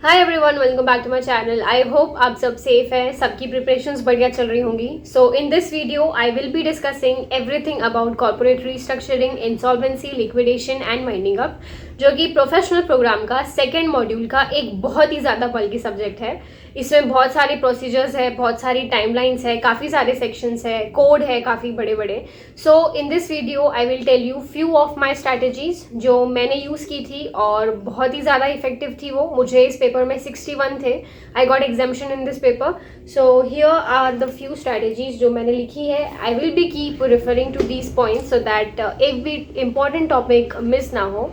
Hi everyone, welcome back to my channel. I hope आप सब safe हैं, सबकी प्रिपरेशंस बढ़िया चल रही होंगी। So in this video I will be discussing everything about corporate restructuring, insolvency, liquidation and winding up, जो कि प्रोफेशनल प्रोग्राम का सेकेंड मॉड्यूल का एक बहुत ही ज़्यादा बल्कि सब्जेक्ट है। इसमें बहुत सारे प्रोसीजर्स है, बहुत सारी टाइमलाइंस है, काफ़ी सारे सेक्शंस है, कोड है काफ़ी बड़े बड़े। So in this video I will tell you few of my strategies जो मैंने यूज़ की थी और बहुत ही ज़्यादा इफेक्टिव थी वो। मुझे इस पेपर में 61 थे। I got exemption in this paper. So here are the few strategies जो मैंने लिखी है। I will be keep referring to these points so that एक भी इम्पॉर्टेंट टॉपिक मिस ना हो।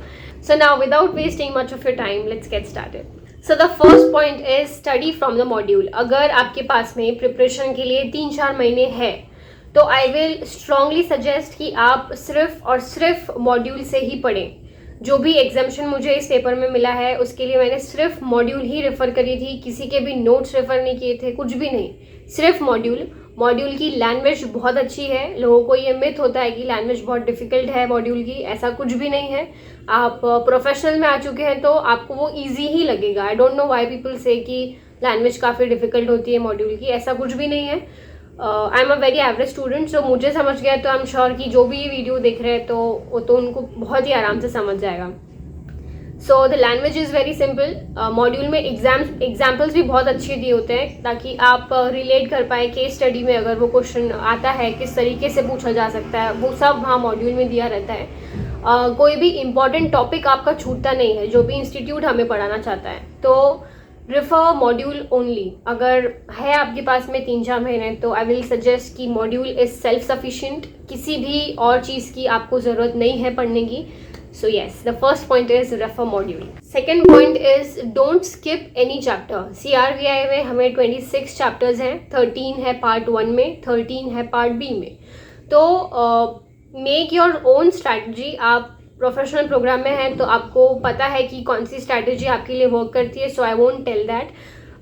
So now without wasting much of your time, let's get started. So the first point is study from the module. अगर आपके पास में preparation के लिए 3-4 महीने है तो आई विल स्ट्रांगली सजेस्ट कि आप सिर्फ और सिर्फ मॉड्यूल से ही पढ़ें। जो भी एग्जाम्शन मुझे इस पेपर में मिला है उसके लिए मैंने सिर्फ मॉड्यूल ही रेफ़र करी थी, किसी के भी नोट्स रेफ़र नहीं किए थे, कुछ भी नहीं, सिर्फ मॉड्यूल की लैंग्वेज बहुत अच्छी है। लोगों को ये मिथ होता है कि लैंग्वेज बहुत डिफ़िकल्ट है मॉड्यूल की, ऐसा कुछ भी नहीं है। आप प्रोफेशनल में आ चुके हैं तो आपको वो ईजी ही लगेगा। I don't know why people से कि लैंग्वेज काफ़ी डिफ़िकल्ट होती है मॉड्यूल की, ऐसा कुछ भी नहीं है। I am a very average student, जो मुझे समझ गया तो आई एम श्योर कि जो भी ये वीडियो देख रहे हैं तो वो तो उनको बहुत ही आराम से समझ जाएगा। So the language is very simple. Module में एग्जाम्पल्स भी बहुत अच्छे दिए होते हैं ताकि आप रिलेट कर पाए। केस स्टडी में अगर वो क्वेश्चन आता है किस तरीके से पूछा जा सकता है, वो सब वहाँ मॉड्यूल में दिया रहता है। कोई भी इम्पॉर्टेंट टॉपिक आपका छूटता नहीं है जो भी इंस्टीट्यूट हमें पढ़ाना चाहता है। तो रिफर मॉड्यूल ओनली। अगर है आपके पास में 3-4 महीने तो आई विल सजेस्ट कि मॉड्यूल इज़ सेल्फ सफिशिएंट, किसी भी और चीज़ की आपको ज़रूरत नहीं है पढ़ने की। So yes, the first point is refer module. Second point is don't skip any chapter. CRVI में हमें 26 chapters हैं, 13 है पार्ट 1 में, 13 है पार्ट B में। तो मेक योर ओन स्ट्रैटेजी। आप प्रोफेशनल प्रोग्राम में हैं तो आपको पता है कि कौन सी स्ट्रैटेजी आपके लिए वर्क करती है। सो आई वोंट टेल दैट।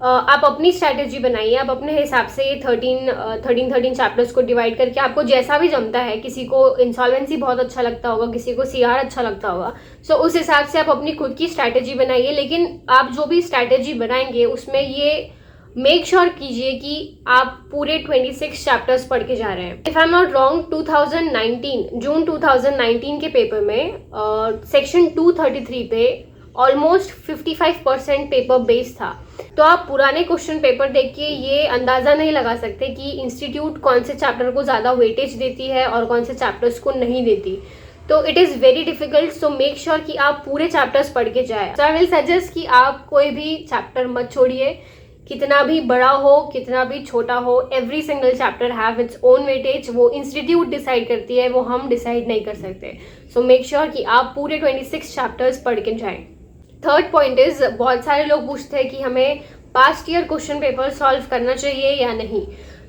आप अपनी स्ट्रैटेजी बनाइए, आप अपने हिसाब से 13 चैप्टर्स को डिवाइड करके आपको जैसा भी जमता है। किसी को इंसॉल्वेंसी बहुत अच्छा लगता होगा, किसी को CR अच्छा लगता होगा। सो उस हिसाब से आप अपनी खुद की स्ट्रैटेजी बनाइए। लेकिन आप जो भी स्ट्रैटेजी बनाएंगे उसमें ये मेक श्योर कीजिए कि आप पूरे 26 चैप्टर्स पढ़ के जा रहे हैं। If I am not wrong, 2019 जून 2019 के पेपर में सेक्शन 233 पे ऑलमोस्ट 55% पेपर बेस था। तो आप पुराने क्वेश्चन पेपर देख के ये अंदाज़ा नहीं लगा सकते कि इंस्टीट्यूट कौन से चैप्टर को ज़्यादा वेटेज देती है और कौन से चैप्टर्स को नहीं देती। तो it is very difficult. So make sure कि आप पूरे चैप्टर्स पढ़ के जाए। सो आई विल सजेस्ट कि आप कोई भी चैप्टर मत छोड़िए, कितना भी बड़ा हो कितना भी छोटा हो। Every single chapter have its own weightage. वो इंस्टीट्यूट डिसाइड करती है, वो हम डिसाइड नहीं कर सकते। सो मेक श्योर कि आप पूरे 26 चैप्टर्स पढ़ के जाएँ। थर्ड पॉइंट इज, बहुत सारे लोग पूछते हैं कि हमें past year question paper solve करना चाहिए या नहीं।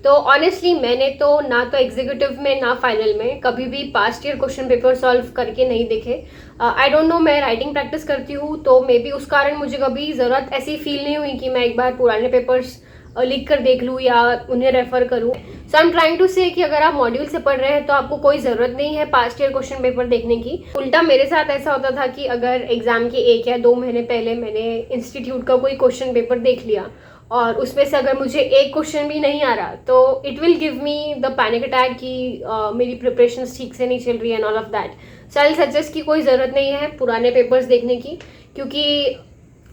तो ऑनेस्टली मैंने तो ना तो एग्जीक्यूटिव में ना फाइनल में कभी भी past year question paper solve करके नहीं देखे। आई डोंट नो, मैं राइटिंग प्रैक्टिस करती हूँ तो मे बी उस कारण मुझे कभी ज़रूरत ऐसी फील नहीं हुई कि मैं एक बार पुराने पेपर्स लिख कर देख लूँ या उन्हें रेफर करूँ। सो आई एम ट्राइंग टू से कि अगर आप मॉड्यूल से पढ़ रहे हैं तो आपको कोई ज़रूरत नहीं है पास्ट ईयर क्वेश्चन पेपर देखने की। उल्टा मेरे साथ ऐसा होता था कि अगर एग्ज़ाम के 1 या 2 महीने पहले मैंने इंस्टीट्यूट का कोई क्वेश्चन पेपर देख लिया और उसमें से अगर मुझे एक क्वेश्चन भी नहीं आ रहा तो it will give me the panic attack कि मेरी प्रिपरेशन ठीक से नहीं चल रही है and all of that. So I will suggest कि कोई ज़रूरत नहीं है पुराने पेपर्स देखने की, क्योंकि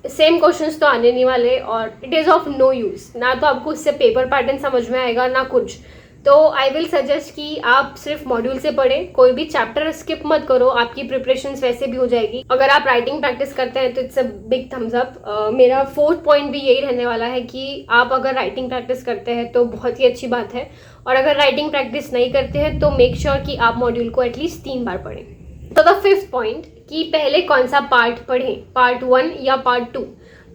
सेम क्वेश्चंस तो आने नहीं वाले और it is of no use. ना तो आपको उससे पेपर पैटर्न समझ में आएगा ना कुछ। तो आई विल सजेस्ट कि आप सिर्फ मॉड्यूल से पढ़ें, कोई भी चैप्टर स्किप मत करो, आपकी प्रिपरेशन वैसे भी हो जाएगी। अगर आप राइटिंग प्रैक्टिस करते हैं तो it's a big thumbs up. मेरा 4th पॉइंट भी यही रहने वाला है कि आप अगर राइटिंग प्रैक्टिस करते हैं तो बहुत ही अच्छी बात है, और अगर राइटिंग प्रैक्टिस नहीं करते हैं तो मेक श्योर कि आप मॉड्यूल को एटलीस्ट 3 बार पढ़ें। तो द 5th पॉइंट कि पहले कौन सा पार्ट पढ़ें, पार्ट 1 या पार्ट 2।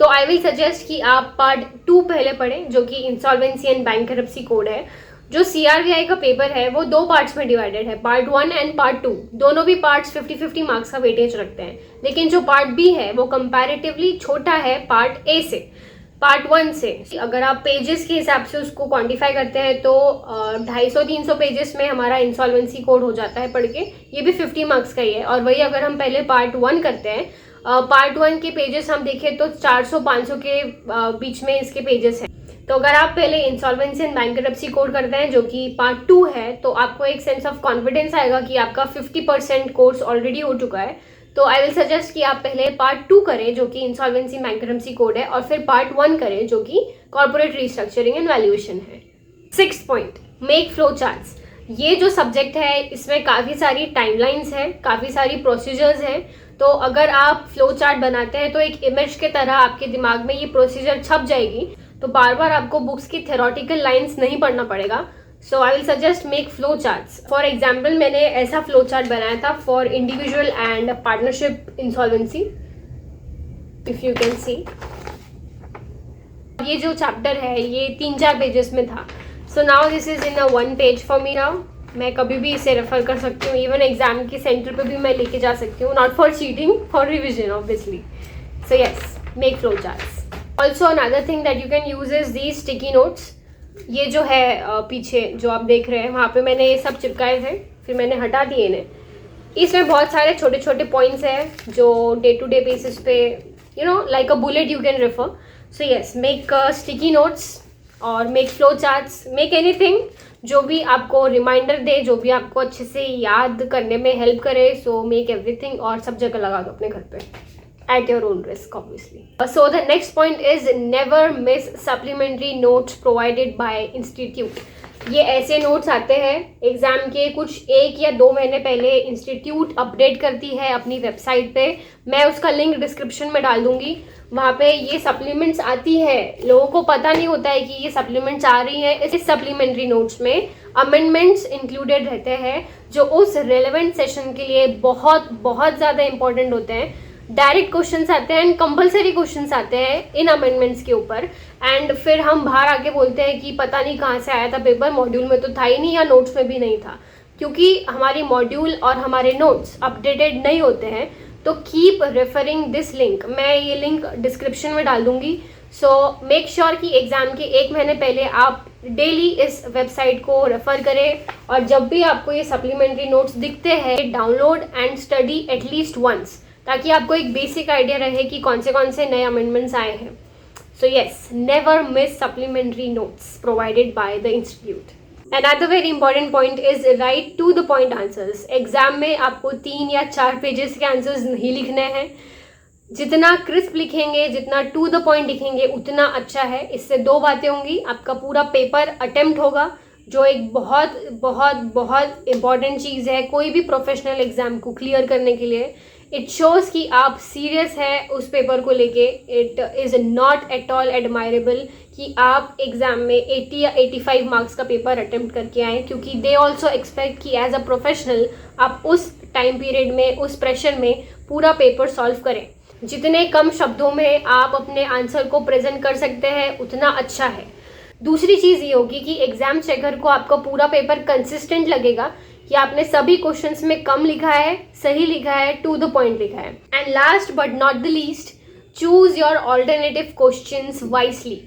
तो आई विल सजेस्ट कि आप पार्ट 2 पहले पढ़ें, जो कि इंसॉल्वेंसी एंड बैंकरप्सी कोड है। जो CRVI का पेपर है वो 2 पार्ट्स में डिवाइडेड है, पार्ट 1 एंड पार्ट 2। दोनों भी पार्ट्स 50-50 मार्क्स का वेटेज रखते हैं। लेकिन जो पार्ट B है वो कंपैरेटिवली छोटा है पार्ट A से, पार्ट 1 से। अगर आप पेजेस के हिसाब से उसको क्वांटिफाई करते हैं तो 250-300 पेजेस में हमारा इंसॉल्वेंसी कोड हो जाता है पढ़ के। ये भी 50 मार्क्स का ही है। और वही अगर हम पहले पार्ट 1 करते हैं पार्ट 1 के पेजेस हम देखें तो 400-500 के बीच में इसके पेजेस हैं। तो अगर आप पहले इंसॉल्वेंसी एंड बैंकरप्सी कोड करते हैं जो कि पार्ट 2 है, तो आपको एक सेंस ऑफ कॉन्फिडेंस आएगा कि आपका 50% कोर्स ऑलरेडी हो चुका है। तो आई विल सजेस्ट कि आप पहले पार्ट 2 करें जो कि इंसॉल्वेंसी बैंकरप्सी कोड है, और फिर पार्ट 1 करें जो कि कॉर्पोरेट रिस्ट्रक्चरिंग एंड वैल्यूएशन है। 6th point, make flow charts. ये जो सब्जेक्ट है इसमें काफ़ी सारी टाइमलाइंस हैं, काफ़ी सारी प्रोसीजर्स हैं। तो अगर आप फ्लो चार्ट बनाते हैं तो एक इमेज के तरह आपके दिमाग में ये प्रोसीजर छप जाएगी, तो बार बार आपको बुक्स की थ्योरेटिकल लाइंस नहीं पढ़ना पड़ेगा। So I will suggest make flow charts. For example मैंने ऐसा फ्लो चार्ट बनाया था for individual and partnership insolvency, if you can see. ये जो चैप्टर है ये 3-4 पेजेस में था। So now this is in a 1 page for me now. मैं कभी भी इसे रेफर कर सकती हूँ, इवन एग्जाम के सेंटर पे भी मैं लेके जा सकती हूँ, not for cheating, for revision obviously. So yes, make flow charts. Also another thing that you can use is these sticky notes. ये जो है पीछे जो आप देख रहे हैं वहाँ पे मैंने ये सब चिपकाए थे, फिर मैंने हटा दिए इन्हें। इसमें बहुत सारे छोटे छोटे पॉइंट्स हैं जो डे टू डे बेसिस पे like a bullet you can refer. So yes, make sticky notes और make flow charts, make anything जो भी आपको रिमाइंडर दे, जो भी आपको अच्छे से याद करने में हेल्प करे। सो मेक एवरीथिंग और सब जगह लगा दो अपने घर पे, at your own risk obviously. So the next point is never miss supplementary notes provided by institute. ये ऐसे नोट्स आते हैं एग्जाम के कुछ 1 या 2 महीने पहले इंस्टीट्यूट अपडेट करती है अपनी वेबसाइट पे। मैं उसका लिंक डिस्क्रिप्शन में डाल दूंगी। वहाँ पे ये सप्लीमेंट्स आती है, लोगों को पता नहीं होता है कि ये सप्लीमेंट्स आ रही है। इस सप्लीमेंट्री नोट्स में अमेंडमेंट्स इंक्लूडेड रहते हैं जो उस रेलेवेंट सेशन के लिए बहुत बहुत ज़्यादा इंपॉर्टेंट होते हैं। डायरेक्ट क्वेश्चंस आते हैं एंड कंपलसरी क्वेश्चंस आते हैं इन अमेंडमेंट्स के ऊपर, एंड फिर हम बाहर आके बोलते हैं कि पता नहीं कहाँ से आया था पेपर, मॉड्यूल में तो था ही नहीं या नोट्स में भी नहीं था, क्योंकि हमारी मॉड्यूल और हमारे नोट्स अपडेटेड नहीं होते हैं। तो कीप रेफरिंग दिस लिंक, मैं ये लिंक डिस्क्रिप्शन में डाल दूंगी। सो मेक श्योर कि एग्जाम के 1 महीने पहले आप डेली इस वेबसाइट को रेफर करें, और जब भी आपको ये सप्लीमेंट्री नोट्स दिखते हैं download and study at least once, ताकि आपको एक बेसिक आइडिया रहे कि कौन से नए अमेंडमेंट्स आए हैं। So yes, never miss supplementary notes provided by the institute. Another very important point is write to the point answers. Exam में आपको 3 या 4 पेजेस के आंसर्स नहीं लिखने हैं। जितना क्रिस्प लिखेंगे, जितना टू द पॉइंट लिखेंगे उतना अच्छा है। इससे 2 बातें होंगी, आपका पूरा पेपर अटेम्प्ट होगा, जो एक बहुत बहुत बहुत इंपॉर्टेंट चीज़ है कोई भी प्रोफेशनल एग्जाम को क्लियर करने के लिए। इट शोज़ कि आप सीरियस है उस पेपर को लेके। It is not at all admirable कि आप एग्ज़ाम में 80 या 85 मार्क्स का पेपर अटेम्प्ट करके आएँ, क्योंकि दे ऑल्सो एक्सपेक्ट कि एज अ प्रोफेशनल आप उस टाइम पीरियड में, उस प्रेशर में पूरा पेपर सॉल्व करें। जितने कम शब्दों में आप अपने आंसर को प्रेजेंट कर सकते हैं उतना अच्छा है। दूसरी चीज़ ये होगी कि एग्जाम चेकर को आपका पूरा पेपर कंसिस्टेंट लगेगा कि आपने सभी क्वेश्चंस में कम लिखा है, सही लिखा है, टू द पॉइंट लिखा है। And last but not the least, choose your alternative questions wisely.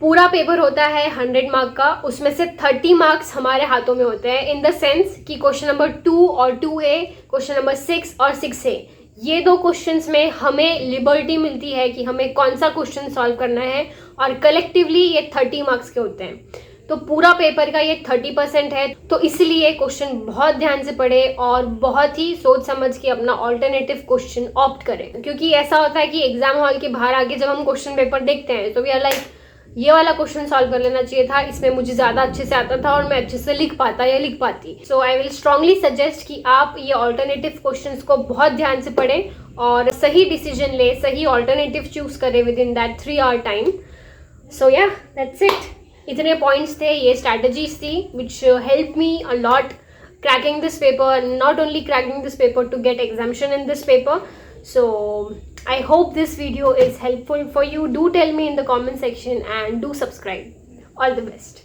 पूरा पेपर होता है 100 मार्क का, उसमें से 30 मार्क्स हमारे हाथों में होते हैं, इन द सेंस कि क्वेश्चन नंबर 2 और 2A, क्वेश्चन नंबर 6 और 6A, ये 2 क्वेश्चंस में हमें लिबर्टी मिलती है कि हमें कौन सा क्वेश्चन सॉल्व करना है, और कलेक्टिवली ये 30 मार्क्स के होते हैं। तो पूरा पेपर का ये 30% है। तो इसलिए क्वेश्चन बहुत ध्यान से पढ़े और बहुत ही सोच समझ के अपना ऑल्टरनेटिव क्वेश्चन ऑप्ट करें, क्योंकि ऐसा होता है कि एग्जाम हॉल के बाहर आके जब हम क्वेश्चन पेपर देखते हैं तो वी आर लाइक, ये वाला क्वेश्चन सॉल्व कर लेना चाहिए था, इसमें मुझे ज़्यादा अच्छे से आता था और मैं अच्छे से लिख पाता या लिख पाती। सो आई विल स्ट्रांगली सजेस्ट कि आप ये ऑल्टरनेटिव क्वेश्चंस को बहुत ध्यान से पढ़ें और सही डिसीजन ले, सही ऑल्टरनेटिव चूज करें within that 3 hour time. So yeah that's it. इतने पॉइंट्स थे, ये स्ट्रैटेजीज थी which help me a lot cracking this paper, and not only cracking this paper, to get exemption in this paper. So I hope this video is helpful for you. Do tell me in the comment section and do subscribe. All the best.